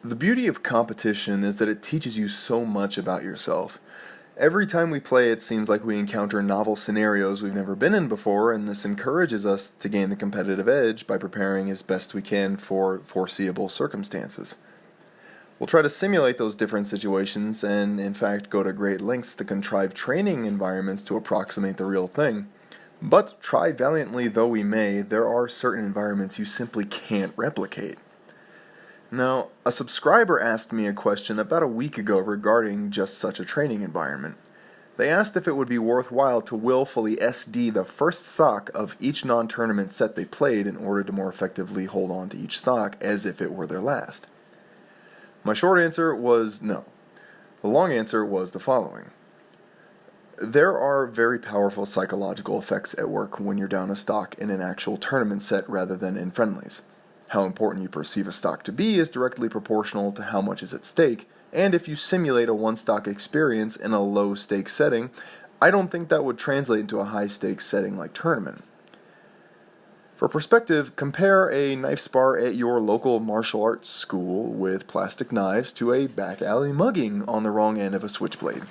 The beauty of competition is that it teaches you so much about yourself. Every time we play, it seems like we encounter novel scenarios we've never been in before, and this encourages us to gain the competitive edge by preparing as best we can for foreseeable circumstances. We'll try to simulate those different situations and, in fact, go to great lengths to contrive training environments to approximate the real thing. But try valiantly though we may, there are certain environments you simply can't replicate. Now, a subscriber asked me a question about a week ago regarding just such a training environment. They asked if it would be worthwhile to willfully SD the first stock of each non-tournament set they played in order to more effectively hold on to each stock as if it were their last. My short answer was no. The long answer was the following. There are very powerful psychological effects at work when you're down a stock in an actual tournament set rather than in friendlies. How important you perceive a stock to be is directly proportional to how much is at stake, and if you simulate a one-stock experience in a low-stakes setting, I don't think that would translate into a high-stakes setting like tournament. For perspective, compare a knife spar at your local martial arts school with plastic knives to a back alley mugging on the wrong end of a switchblade.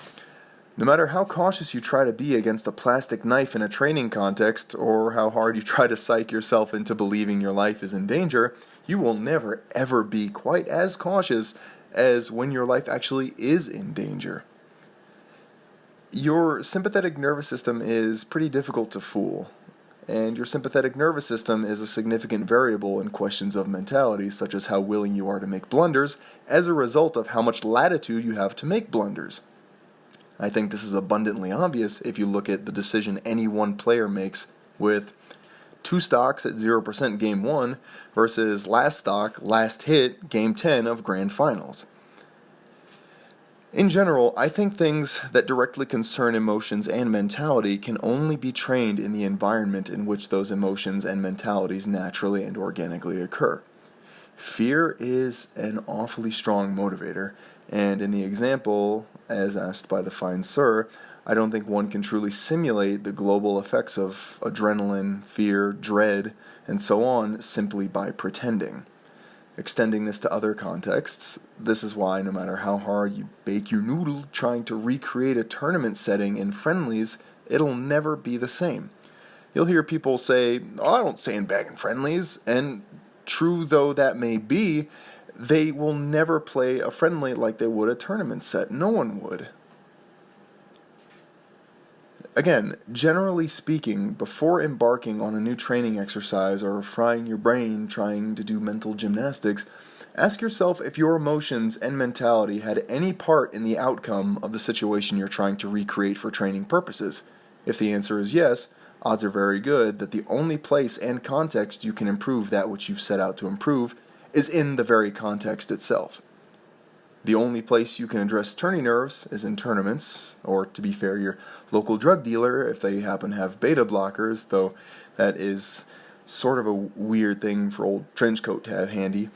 No matter how cautious you try to be against a plastic knife in a training context, or how hard you try to psych yourself into believing your life is in danger, you will never ever be quite as cautious as when your life actually is in danger. Your sympathetic nervous system is pretty difficult to fool, and your sympathetic nervous system is a significant variable in questions of mentality, such as how willing you are to make blunders as a result of how much latitude you have to make blunders. I think this is abundantly obvious if you look at the decision any one player makes with two stocks at 0% Game 1 versus last stock, last hit, Game 10 of Grand Finals. In general, I think things that directly concern emotions and mentality can only be trained in the environment in which those emotions and mentalities naturally and organically occur. Fear is an awfully strong motivator, and in the example, as asked by the fine sir, I don't think one can truly simulate the global effects of adrenaline, fear, dread, and so on simply by pretending. Extending this to other contexts, this is why no matter how hard you bake your noodle trying to recreate a tournament setting in friendlies, it'll never be the same. You'll hear people say, "Oh, I don't sandbag in friendlies," and true though that may be, they will never play a friendly like they would a tournament set. No one would. Again, generally speaking, before embarking on a new training exercise or frying your brain trying to do mental gymnastics, ask yourself if your emotions and mentality had any part in the outcome of the situation you're trying to recreate for training purposes. If the answer is yes, odds are very good that the only place and context you can improve that which you've set out to improve is in the very context itself. The only place you can address tourney nerves is in tournaments, or to be fair, your local drug dealer if they happen to have beta blockers, though that is sort of a weird thing for old Trenchcoat to have handy.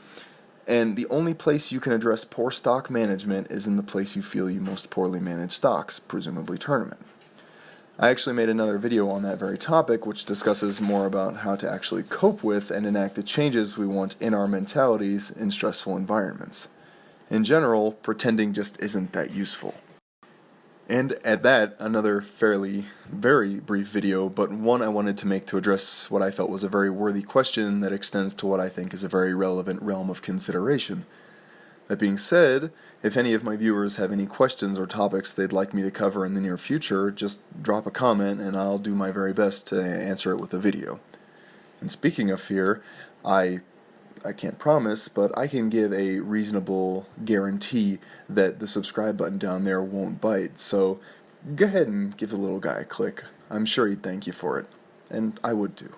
And the only place you can address poor stock management is in the place you feel you most poorly manage stocks, presumably tournament. I actually made another video on that very topic, which discusses more about how to actually cope with and enact the changes we want in our mentalities in stressful environments. In general, pretending just isn't that useful. And at that, another very brief video, but one I wanted to make to address what I felt was a very worthy question that extends to what I think is a very relevant realm of consideration. That being said, if any of my viewers have any questions or topics they'd like me to cover in the near future, just drop a comment and I'll do my very best to answer it with a video. And speaking of fear, I can't promise, but I can give a reasonable guarantee that the subscribe button down there won't bite, so go ahead and give the little guy a click. I'm sure he'd thank you for it, and I would too.